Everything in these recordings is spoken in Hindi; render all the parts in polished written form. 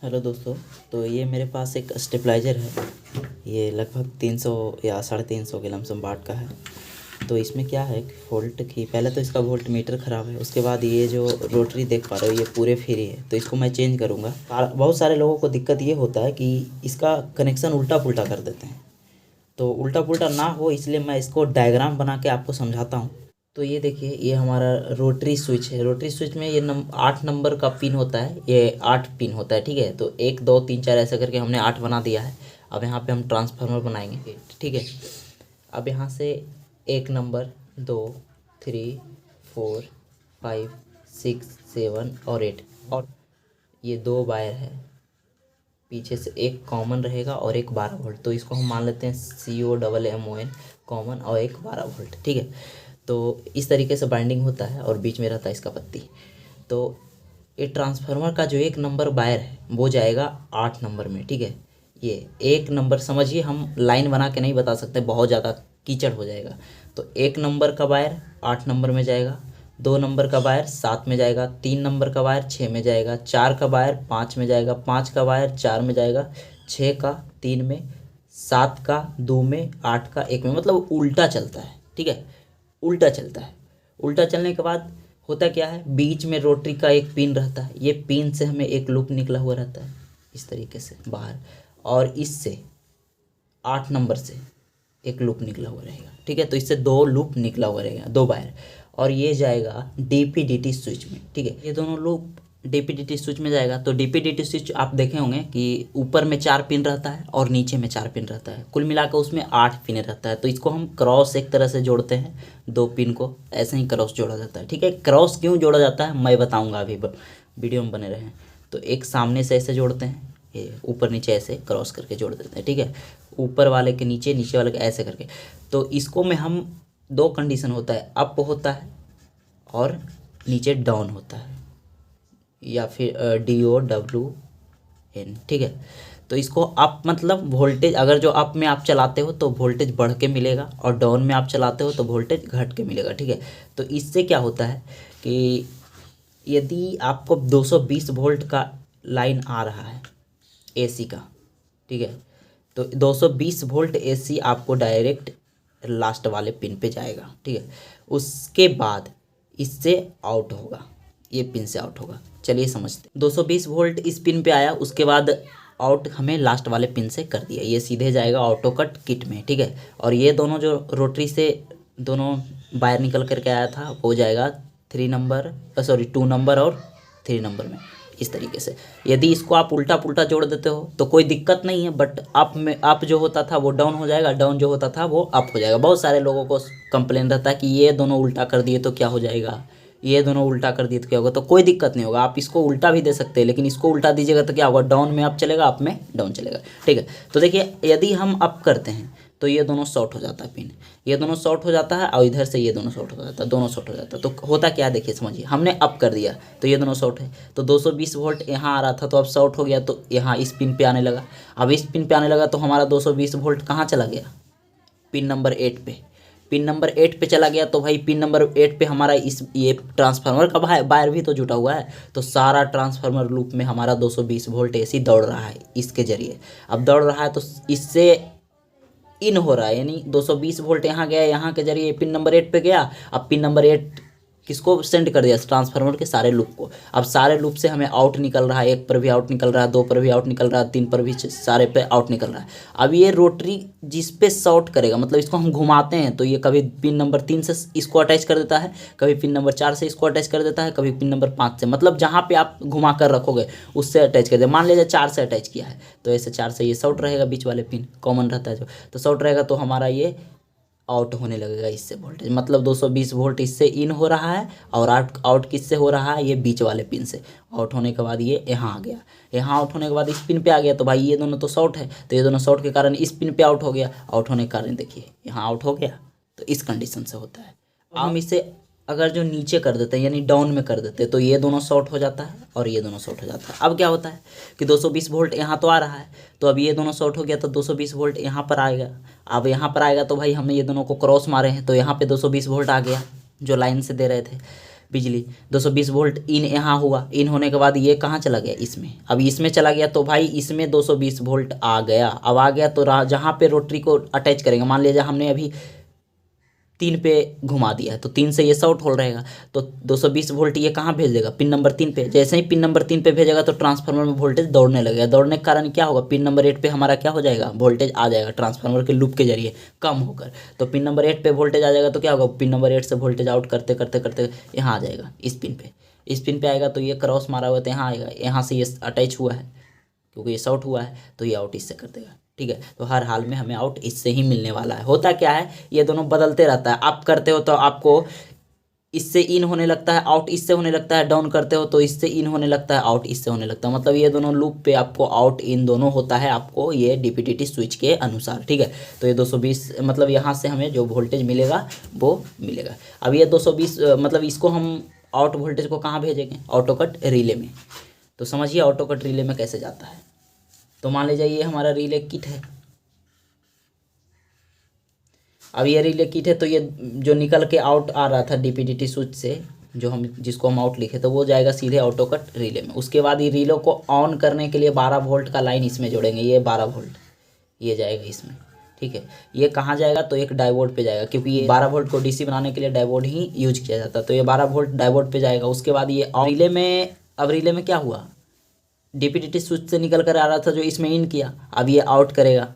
हेलो दोस्तों। तो ये मेरे पास एक स्टेबलाइज़र है। ये लगभग 300 या 350 के लमसम वाट का है। तो इसमें क्या है कि वोल्ट की पहले तो इसका वोल्ट मीटर ख़राब है। उसके बाद ये जो रोटरी देख पा रहे हो ये पूरे फ्री है, तो इसको मैं चेंज करूँगा। बहुत सारे लोगों को दिक्कत ये होता है कि इसका कनेक्शन उल्टा पुल्टा कर देते हैं। तो उल्टा पुल्टा ना हो इसलिए मैं इसको डायग्राम बना के आपको समझाता हूँ। तो ये देखिए, ये हमारा रोटरी स्विच है। रोटरी स्विच में ये 8 नंबर का पिन होता है। ये 8 पिन होता है, ठीक है। तो 1 2 3 4 ऐसा करके हमने 8 बना दिया है। अब यहाँ पे हम ट्रांसफार्मर बनाएंगे, ठीक है। अब यहाँ से 1 नंबर 2 3 4 5 6 7 और 8, और ये 2 वायर है। पीछे से एक कॉमन रहेगा और एक 12 वोल्ट। तो इसको हम मान लेते हैं COMMON कॉमन, और एक 12 वोल्ट, ठीक है। तो इस तरीके से बाइंडिंग होता है और बीच में रहता है इसका पत्ती। तो ये ट्रांसफार्मर का जो 1 नंबर वायर है वो जाएगा 8 नंबर में, ठीक है। ये 1 नंबर समझिए, हम लाइन बना के नहीं बता सकते, बहुत ज़्यादा कीचड़ हो जाएगा। तो 1 नंबर का वायर 8 नंबर में जाएगा, 2 नंबर का वायर 7 में जाएगा, 3 नंबर का वायर 6 में जाएगा, 4 का वायर 5 में जाएगा, 5 का वायर 4 में जाएगा, 6 का 3 में, 7 का 2 में, 8 का 1 में। मतलब उल्टा चलता है, ठीक है। उल्टा चलता है। उल्टा चलने के बाद होता क्या है, बीच में रोटरी का एक पिन रहता है। ये पिन से हमें एक लूप निकला हुआ रहता है इस तरीके से बाहर, और इससे 8 नंबर से एक लूप निकला हुआ रहेगा, ठीक है। तो इससे 2 लूप निकला हुआ रहेगा, 2 वायर, और ये जाएगा DP/DT स्विच में, ठीक है। ये दोनों लूप DP/DT स्विच में जाएगा। तो DP/DT स्विच आप देखे होंगे कि ऊपर में 4 पिन रहता है और नीचे में 4 पिन रहता है। कुल मिलाकर उसमें 8 पिन रहता है। तो इसको हम क्रॉस एक तरह से जोड़ते हैं, 2 पिन को ऐसे ही क्रॉस जोड़ा जाता है, ठीक है। क्रॉस क्यों जोड़ा जाता है मैं बताऊँगा, अभी वीडियो में बने रहें। तो एक सामने से ऐसे जोड़ते हैं, ये ऊपर नीचे ऐसे क्रॉस करके जोड़ देते हैं, ठीक है। ऊपर वाले के नीचे, नीचे वाले के ऐसे करके। तो इसको में हम 2 कंडीशन होता है, अप होता है और नीचे डाउन होता है, या फिर DOWN, ठीक है। तो इसको अप मतलब वोल्टेज, अगर जो अप में आप चलाते हो तो वोल्टेज बढ़ के मिलेगा, और डाउन में आप चलाते हो तो वोल्टेज घट के मिलेगा, ठीक है। तो इससे क्या होता है कि यदि आपको 220 वोल्ट का लाइन आ रहा है AC का, ठीक है, तो 220 वोल्ट AC आपको डायरेक्ट लास्ट वाले पिन पे जाएगा, ठीक है। उसके बाद इससे आउट होगा, ये पिन से आउट होगा। चलिए समझते हैं। 220 वोल्ट इस पिन पे आया, उसके बाद आउट हमें लास्ट वाले पिन से कर दिया, ये सीधे जाएगा ऑटो कट किट में, ठीक है। और ये दोनों जो रोटरी से दोनों वायर निकल करके आया था वो जाएगा 2 नंबर और 3 नंबर में, इस तरीके से। यदि इसको आप उल्टा पुल्टा जोड़ देते हो तो कोई दिक्कत नहीं है, बट अप में अप जो होता था वो डाउन हो जाएगा, डाउन जो होता था वो अप हो जाएगा। बहुत सारे लोगों को कंप्लेन रहता है कि ये दोनों उल्टा कर दिए तो क्या हो जाएगा, ये दोनों उल्टा कर दिए तो क्या होगा। तो कोई दिक्कत नहीं होगा, आप इसको उल्टा भी दे सकते हैं, लेकिन इसको उल्टा दीजिएगा तो क्या होगा, डाउन में अप चलेगा, अप में डाउन चलेगा, ठीक है। तो देखिए, यदि हम अप करते हैं तो ये दोनों शॉर्ट हो जाता है पिन, ये दोनों शॉर्ट हो जाता है, और इधर से ये दोनों शॉर्ट हो जाता है, दोनों शॉर्ट हो जाता है। तो होता क्या, देखिए समझिए, हमने अप कर दिया तो ये दोनों शॉर्ट है। तो 220 वोल्ट यहाँ आ रहा था तो अब शॉर्ट हो गया, तो यहाँ इस पिन पे आने लगा। अब इस पिन पे आने लगा तो हमारा 220 वोल्ट कहाँ चला गया, पिन नंबर 8 पे। पिन नंबर 8 पे चला गया तो भाई पिन नंबर 8 पे हमारा ये ट्रांसफार्मर का वायर भी तो जुटा हुआ है। तो सारा ट्रांसफार्मर लूप में हमारा 220 वोल्ट AC दौड़ रहा है इसके जरिए। अब दौड़ रहा है तो इससे इन हो रहा है, यानी 220 वोल्ट यहाँ गया, यहाँ के जरिए पिन नंबर 8 पे गया। अब पिन नंबर 8 किसको सेंड कर दिया, ट्रांसफार्मर के सारे लूप को। अब सारे लूप से हमें आउट निकल रहा है, 1 पर भी आउट निकल रहा है, 2 पर भी आउट निकल रहा है, 3 पर भी, सारे पे आउट निकल रहा है। अब ये रोटरी जिस पे शॉर्ट करेगा, मतलब इसको हम घुमाते हैं तो ये कभी पिन नंबर 3 से इसको अटैच कर देता है, कभी पिन नंबर 4 से इसको अटैच कर देता है, कभी पिन नंबर 5 से, मतलब जहाँ पे आप घुमा कर रखोगे उससे अटैच कर दे। मान लीजिए 4 से अटैच किया है तो ऐसे 4 से ये शॉर्ट रहेगा, बीच वाले पिन कॉमन रहता है जो, तो शॉर्ट रहेगा तो हमारा ये आउट होने लगेगा इससे वोल्टेज। मतलब 220 वोल्ट इससे इन हो रहा है, और आउट आउट किससे हो रहा है, ये बीच वाले पिन से। आउट होने के बाद ये यहाँ आ गया, यहाँ आउट होने के बाद इस पिन पे आ गया, तो भाई ये दोनों तो शॉर्ट है, तो ये दोनों शॉर्ट के कारण इस पिन पे आउट हो गया। आउट होने के कारण देखिए यहाँ आउट हो गया, तो इस कंडीशन से होता है। हम इसे अगर जो नीचे कर देते हैं यानी डाउन में कर देते हैं तो ये दोनों शॉर्ट हो जाता है और ये दोनों शॉर्ट हो जाता है। अब क्या होता है कि 220 वोल्ट यहाँ तो आ रहा है, तो अब ये दोनों शॉर्ट हो गया तो 220 वोल्ट यहाँ पर आएगा। अब यहाँ पर आएगा तो भाई हमने ये दोनों को क्रॉस मारे हैं तो यहाँ पे 220 वोल्ट आ गया जो लाइन से दे रहे थे। बिजली 220 वोल्ट इन यहाँ हुआ, इन होने के बाद ये कहाँ चला गया, इसमें। अब इसमें चला गया तो भाई इसमें 220 वोल्ट आ गया। अब आ गया तो जहाँ पे रोटरी को अटैच करेंगे, मान लीजिए हमने अभी 3 पे घुमा दिया है तो 3 से ये शॉर्ट होल रहेगा, तो 220 वोल्ट ये कहाँ भेज देगा, पिन नंबर 3 पे। जैसे ही पिन नंबर 3 पे भेजेगा तो ट्रांसफार्मर में वोल्टेज दौड़ने लगेगा। दौड़ने के कारण क्या होगा, पिन नंबर 8 पे हमारा क्या हो जाएगा, वोल्टेज आ जाएगा ट्रांसफार्मर के लूप के जरिए कम होकर। तो पिन नंबर 8 पे वोल्टेज आ जाएगा तो क्या होगा, पिन नंबर 8 से वोल्टेज आउट करते करते करते यहाँ आ जाएगा इस पिन पे। इस पिन पे आएगा तो ये क्रॉस मारा हुआ है तो यहाँ आएगा, यहाँ से ये अटैच हुआ है क्योंकि ये शॉर्ट हुआ है तो ये आउट इससे कर देगा, ठीक है। तो हर हाल में हमें आउट इससे ही मिलने वाला है। होता क्या है, ये दोनों बदलते रहता है। आप करते हो तो आपको इससे इन होने लगता है, आउट इससे होने लगता है। डाउन करते हो तो इससे इन होने लगता है, आउट इससे होने लगता है। मतलब ये दोनों लूप पे आपको आउट इन दोनों होता है, आपको ये डीपीडीटी स्विच के अनुसार, ठीक है। तो ये 220 मतलब यहाँ से हमें जो वोल्टेज मिलेगा वो मिलेगा। अब ये 220 मतलब इसको हम आउट वोल्टेज को कहाँ भेजेंगे, ऑटो कट रिले में। तो समझिए ऑटो कट रिले में कैसे जाता है। तो मान लीजिए ये हमारा रिले किट है। अब ये रिले किट है तो ये जो निकल के आउट आ रहा था डीपीडीटी स्विच से, जो हम जिसको हम आउट लिखे तो वो जाएगा सीधे ऑटो कट रिले में। उसके बाद ये रिले को ऑन करने के लिए 12 वोल्ट का लाइन इसमें जोड़ेंगे। ये 12 वोल्ट ये जाएगा इसमें, ठीक है। ये कहाँ जाएगा तो एक डायोड पे जाएगा, क्योंकि ये 12 वोल्ट को डीसी बनाने के लिए डायोड ही यूज किया जाता है। तो ये 12 वोल्ट डायोड पे जाएगा। उसके बाद ये रिले में, अब रिले में क्या हुआ, डीपीडीटी स्विच से निकल कर आ रहा था जो इसमें इन किया, अब ये आउट करेगा।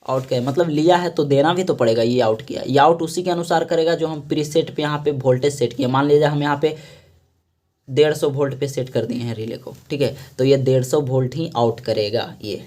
आउट क्या मतलब लिया है तो देना भी तो पड़ेगा। ये आउट किया, ये आउट उसी के अनुसार करेगा जो हम प्रीसेट पे यहाँ पे वोल्टेज सेट किया। मान लीजिए हम यहाँ पे 150 वोल्ट पे सेट कर दिए हैं रिले को, ठीक है। तो ये 150 वोल्ट ही आउट करेगा। ये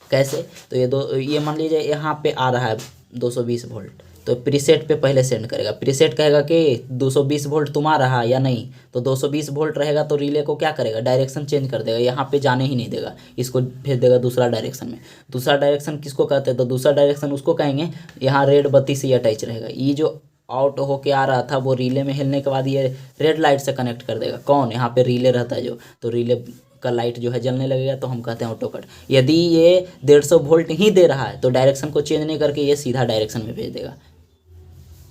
कैसे, तो ये मान लीजिए यहाँ पे आ रहा है 220 वोल्ट, तो प्रीसेट पे पहले सेंड करेगा। प्रीसेट कहेगा कि 220 वोल्ट तुम आ रहा या नहीं, तो 220 वोल्ट रहेगा तो रिले को क्या करेगा, डायरेक्शन चेंज कर देगा, यहाँ पे जाने ही नहीं देगा, इसको भेज देगा दूसरा डायरेक्शन में। दूसरा डायरेक्शन किसको कहते हैं, तो दूसरा डायरेक्शन उसको कहेंगे यहाँ रेड बत्ती से अटैच रहेगा। ये जो आउट होके आ रहा था वो रिले में हिलने के बाद ये रेड लाइट से कनेक्ट कर देगा। कौन, यहाँ पे रिले रहता है जो, तो रिले का लाइट जो है जलने लगेगा, तो हम कहते हैं ऑटो कट। यदि ये 150 वोल्ट ही दे रहा है तो डायरेक्शन को चेंज नहीं करके ये सीधा डायरेक्शन में भेज देगा,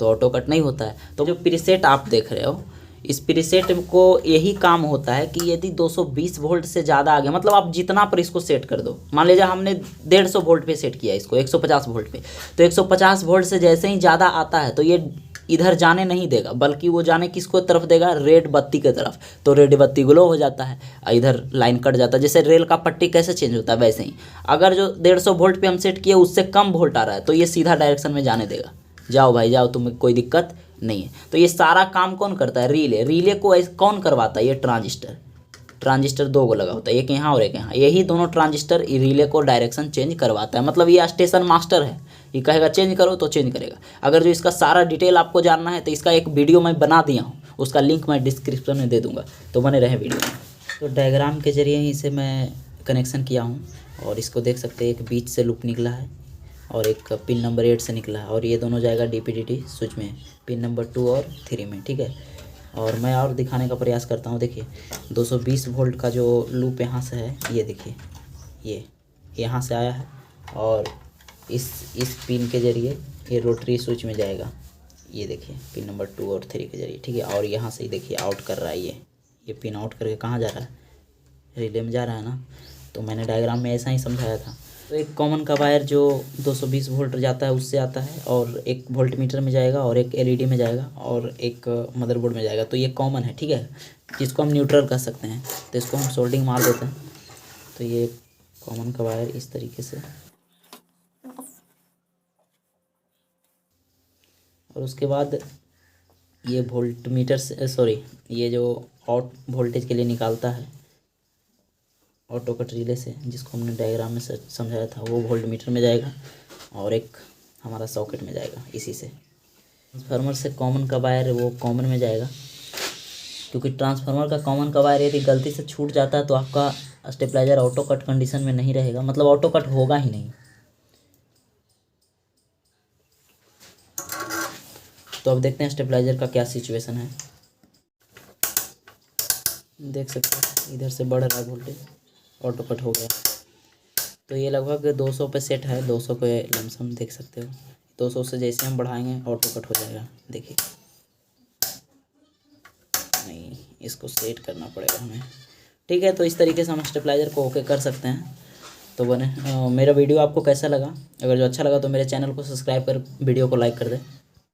तो ऑटो कट नहीं होता है। तो जो प्रीसेट आप देख रहे हो, इस प्रीसेट को यही काम होता है कि यदि 220 वोल्ट से ज़्यादा आ गया, मतलब आप जितना पर इसको सेट कर दो। मान लीजिए हमने 150 वोल्ट पे सेट किया इसको 150 वोल्ट पे, तो 150 वोल्ट से जैसे ही ज़्यादा आता है तो ये इधर जाने नहीं देगा, बल्कि वो जाने किसको तरफ देगा, रेड बत्ती की तरफ। तो रेड बत्ती ग्लो हो जाता है, इधर लाइन कट जाता है। जैसे रेल का पट्टी कैसे चेंज होता है वैसे ही अगर जो 150 वोल्ट पे हम सेट किए उससे कम वोल्ट आ रहा है तो ये सीधा डायरेक्शन में जाने देगा, जाओ भाई जाओ, तुम्हें कोई दिक्कत नहीं है। तो ये सारा काम कौन करता है, रिले। रिले को कौन करवाता है, ये ट्रांजिस्टर। ट्रांजिस्टर 2 को लगा होता है, एक यहाँ और एक यहाँ। यही दोनों ट्रांजिस्टर रिले को डायरेक्शन चेंज करवाता है। मतलब ये स्टेशन मास्टर है, ये कहेगा चेंज करो तो चेंज करेगा। अगर जो इसका सारा डिटेल आपको जानना है तो इसका एक वीडियो मैं बना दिया हूँ, उसका लिंक मैं डिस्क्रिप्शन में दे दूँगा, तो बने रहे वीडियो में। तो डायग्राम के जरिए ही इसे मैं कनेक्शन किया हूँ और इसको देख सकते हैं, एक बीच से लूप निकला है और एक पिन नंबर 8 से निकला है, और ये दोनों जाएगा डीपीडीटी स्विच में पिन नंबर 2 और 3 में, ठीक है। और मैं और दिखाने का प्रयास करता हूँ। देखिए 220 वोल्ट का जो लूप यहाँ से है, ये देखिए ये यहाँ से आया है और इस पिन के जरिए ये रोटरी स्विच में जाएगा। ये देखिए पिन नंबर 2 और 3 के जरिए, ठीक है। और यहाँ से ही देखिए आउट कर रहा है, ये पिन आउट करके कहाँ जा रहा है, रिले में जा रहा है ना। तो मैंने डायग्राम में ऐसा ही समझाया था। तो एक कॉमन का वायर जो 220 वोल्ट जाता है उससे आता है, और एक वोल्ट मीटर में जाएगा, और एक एलईडी में जाएगा, और एक मदरबोर्ड में जाएगा। तो ये कॉमन है, ठीक है, जिसको हम न्यूट्रल कह सकते हैं। तो इसको हम सोल्डिंग मार देते हैं। तो ये कॉमन का वायर इस तरीके से, और उसके बाद ये वोल्ट मीटर से सॉरी ये जो आउट वोल्टेज के लिए निकालता है ऑटो कट रिले से, जिसको हमने डायग्राम में समझाया था, वो वोल्ट मीटर में जाएगा और एक हमारा सॉकेट में जाएगा। इसी से ट्रांसफार्मर से कॉमन का वायर वो कॉमन में जाएगा, क्योंकि ट्रांसफार्मर का कॉमन का वायर यदि गलती से छूट जाता है तो आपका स्टेबलाइजर ऑटो कट कंडीशन में नहीं रहेगा, मतलब ऑटो कट होगा ही नहीं। तो अब देखते हैं स्टेबलाइजर का क्या सिचुएशन है। देख सकते हैं इधर से बढ़ रहा है वोल्टेज, ऑटो कट हो गया। तो ये लगभग 200 पे सेट है, 200 पे लमसम देख सकते हो। 200 से जैसे हम बढ़ाएंगे ऑटो कट हो जाएगा। देखिए नहीं, इसको सेट करना पड़ेगा हमें। ठीक है, तो इस तरीके से हम स्टेबलाइजर को ओके कर सकते हैं। तो बने मेरा वीडियो आपको कैसा लगा? अगर जो अच्छा लगा तो मेरे चैनल को सब्सक्राइब कर वीडियो को लाइक कर दें।